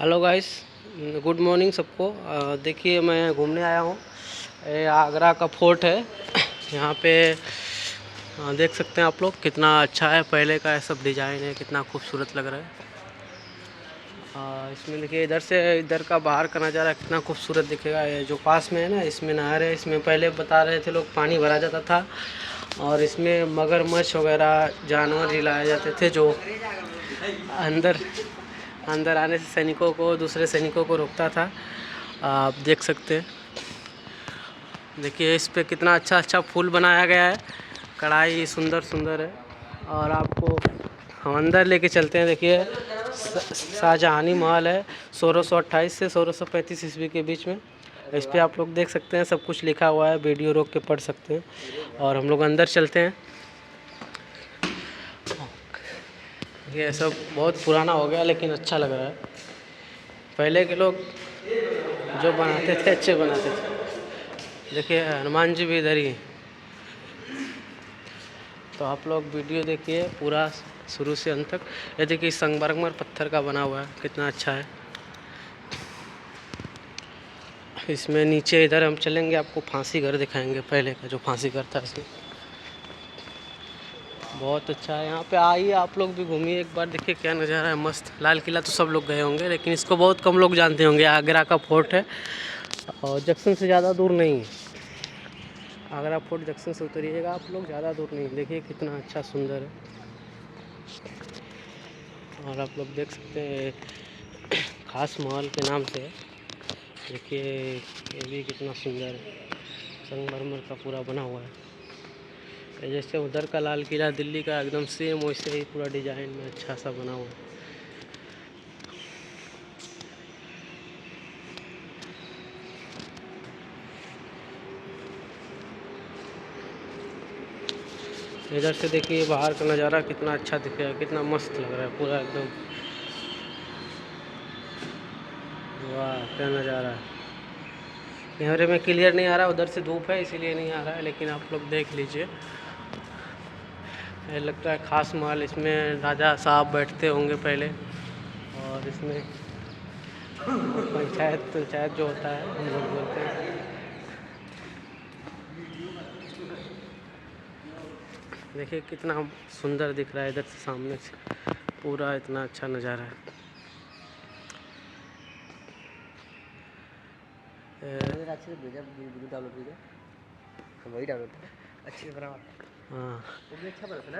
Hello guys, good morning सबको। देखिए मैं घूमने आया हूँ। ये आगरा का फोर्ट है। यहाँ पे देख सकते हैं आप लोग, कितना अच्छा है। पहले का सब डिज़ाइन है, कितना खूबसूरत लग रहा है। इसमें देखिए इधर का बाहर का नज़ारा कितना खूबसूरत दिखेगा। ये जो पास में है ना, इसमें नहर है। इसमें पहले बता रहे थे लोग पानी भरा जाता था और इसमें मगरमच्छ वगैरह जानवर हिलाए जाते थे, जो अंदर अंदर आने से सैनिकों को, दूसरे सैनिकों को रोकता था। आप देख सकते हैं। देखिए इस पे कितना अच्छा अच्छा फूल बनाया गया है। कढ़ाई सुंदर सुंदर है। और आपको हम अंदर लेके चलते हैं। देखिए शाहजहानी महल है, 1628 से 1635 ईस्वी के बीच में। इस पे आप लोग देख सकते हैं, सब कुछ लिखा हुआ है। वीडियो रोक के पढ़ सकते हैं। और हम लोग अंदर चलते हैं। ये सब बहुत पुराना हो गया, लेकिन अच्छा लग रहा है। पहले के लोग जो बनाते थे अच्छे बनाते थे। देखिए हनुमान जी भी इधर ही। तो आप लोग वीडियो देखिए पूरा शुरू से अंत तक। ये देखिए संगमरमर पत्थर का बना हुआ है, कितना अच्छा है। इसमें नीचे इधर हम चलेंगे, आपको फांसी घर दिखाएंगे। पहले का जो फांसी घर था, इसमें बहुत अच्छा है। यहाँ पे आइए आप लोग भी घूमिए एक बार, देखिए क्या नज़ारा है, मस्त। लाल किला तो सब लोग गए होंगे, लेकिन इसको बहुत कम लोग जानते होंगे। आगरा का फोर्ट है और जंक्शन से ज़्यादा दूर नहीं है। आगरा फोर्ट जंक्शन से उतरिएगा आप लोग, ज़्यादा दूर नहीं। देखिए कितना अच्छा सुंदर है। और आप लोग देख सकते हैं, खास महल के नाम से। देखिए ये भी कितना सुंदर है, संगमरमर का पूरा बना हुआ है। जैसे उधर का लाल किला दिल्ली का एकदम सेम, वैसे ही पूरा डिजाइन में अच्छा सा बना हुआ है। इधर से देखिए बाहर का नज़ारा कितना अच्छा दिख रहा है, कितना मस्त लग रहा है पूरा एकदम। वाह क्या नज़ारा है। कैमरे में क्लियर नहीं आ रहा, उधर से धूप है इसीलिए नहीं आ रहा है, लेकिन आप लोग देख लीजिए। ये लगता है खास महल, इसमें राजा साहब बैठते होंगे पहले। और इसमें पंचायत जो होता है, हम लोग बोलते हैं। देखिए कितना सुंदर दिख रहा है इधर से, सामने से पूरा इतना अच्छा नज़ारा है। अच्छे से डाउनलोड कीजिए, वही डाउनलोड अच्छे से बना। हाँ वो भी अच्छा बना था ना।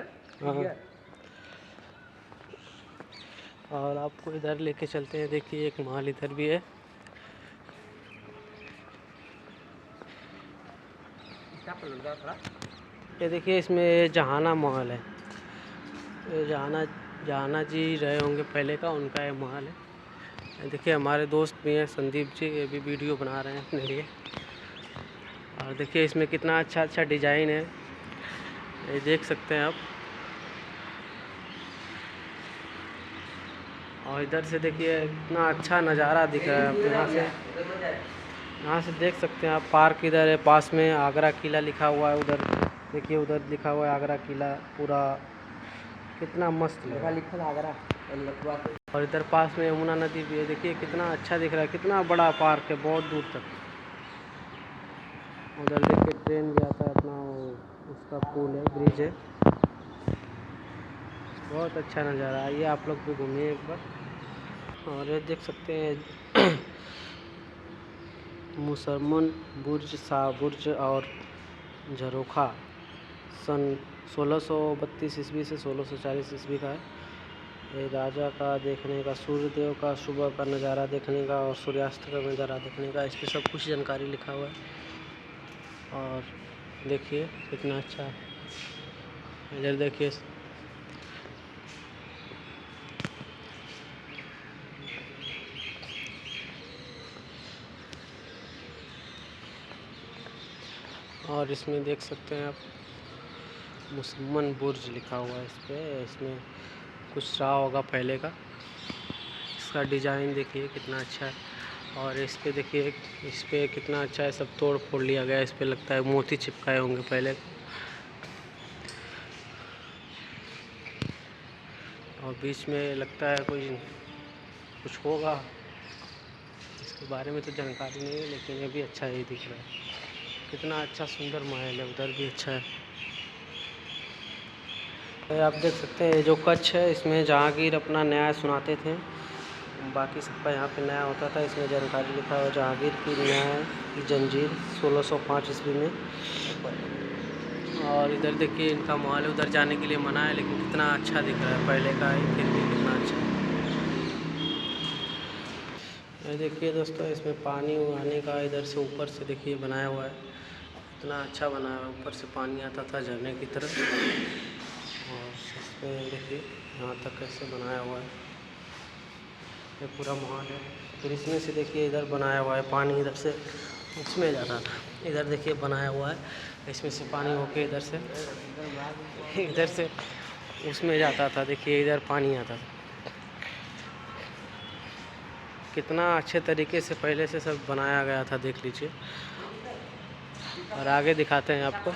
हाँ। और आपको इधर लेके चलते हैं। देखिए एक महल इधर भी है। ये देखिए इसमें जहाना महल है। ये जहाना जी रहे होंगे पहले का, उनका ये महल है। देखिए हमारे दोस्त भी हैं, संदीप जी, ये भी वीडियो बना रहे हैं अपने लिए। और देखिए इसमें कितना अच्छा अच्छा डिजाइन है, ये देख सकते हैं आप। और इधर से देखिए कितना अच्छा नज़ारा दिख रहा है। आप यहाँ से देख सकते हैं आप। पार्क इधर है पास में, आगरा किला लिखा हुआ है उधर। देखिए उधर लिखा हुआ है आगरा किला, पूरा कितना मस्त लगा लिखा है आगरा। और इधर पास में यमुना नदी भी है। देखिए कितना अच्छा दिख रहा है, कितना बड़ा पार्क है, बहुत दूर तक। उधर देखिए ट्रेन भी आता है अपना, उसका पुल है, ब्रिज है। बहुत अच्छा नज़ारा। आइए आप लोग भी घूमिए एक बार। और ये देख सकते हैं मुसलमान बुर्ज, शाह बुर्ज और झरोखा सन 1632 ईस्वी से 1640 ईस्वी का है। ये राजा का देखने का, सूर्यदेव का सुबह का नज़ारा देखने का और सूर्यास्त का नज़ारा देखने का, इस पर सब कुछ जानकारी लिखा हुआ है। और देखिए कितना अच्छा है। इधर देखिए और इसमें देख सकते हैं आप मुसलमान बुर्ज लिखा हुआ है इस पर। इसमें कुछ रहा होगा पहले का। इसका डिज़ाइन देखिए कितना अच्छा है। और इस पे देखिए, इस पे कितना अच्छा है, सब तोड़ फोड़ लिया गया। इस पे लगता है मोती चिपकाए होंगे पहले। और बीच में लगता है कोई कुछ होगा। इसके बारे में तो जानकारी नहीं है, लेकिन ये भी अच्छा ही दिख रहा है। कितना अच्छा सुंदर महल है, उधर भी अच्छा है। आप देख सकते हैं ये जो कच्छ है, इसमें जहांगीर अपना न्याय सुनाते थे। बाकी सबका यहाँ पे न्याय होता था। इसमें जानकारी लिखा हुआ जहांगीर की न्याय की जंजीर 1605 ईस्वी में। और इधर देखिए इनका महल, उधर जाने के लिए मना है, लेकिन कितना अच्छा दिख रहा है, पहले का ही फिर भी कितना अच्छा है। ये देखिए दोस्तों, इसमें पानी आने का इधर से ऊपर से देखिए बनाया हुआ है। इतना अच्छा बनाया हुआ है, ऊपर से पानी आता था झरने की तरफ। और इसमें देखिए यहाँ तक कैसे बनाया हुआ है, ये पूरा महल है। फिर इसमें से देखिए इधर बनाया हुआ है, पानी इधर से उसमें जाता था। इधर देखिए बनाया हुआ है, इसमें से पानी होके इधर से उसमें जाता था। देखिए इधर पानी आता था। कितना अच्छे तरीके से पहले से सब बनाया गया था, देख लीजिए। और आगे दिखाते हैं आपको।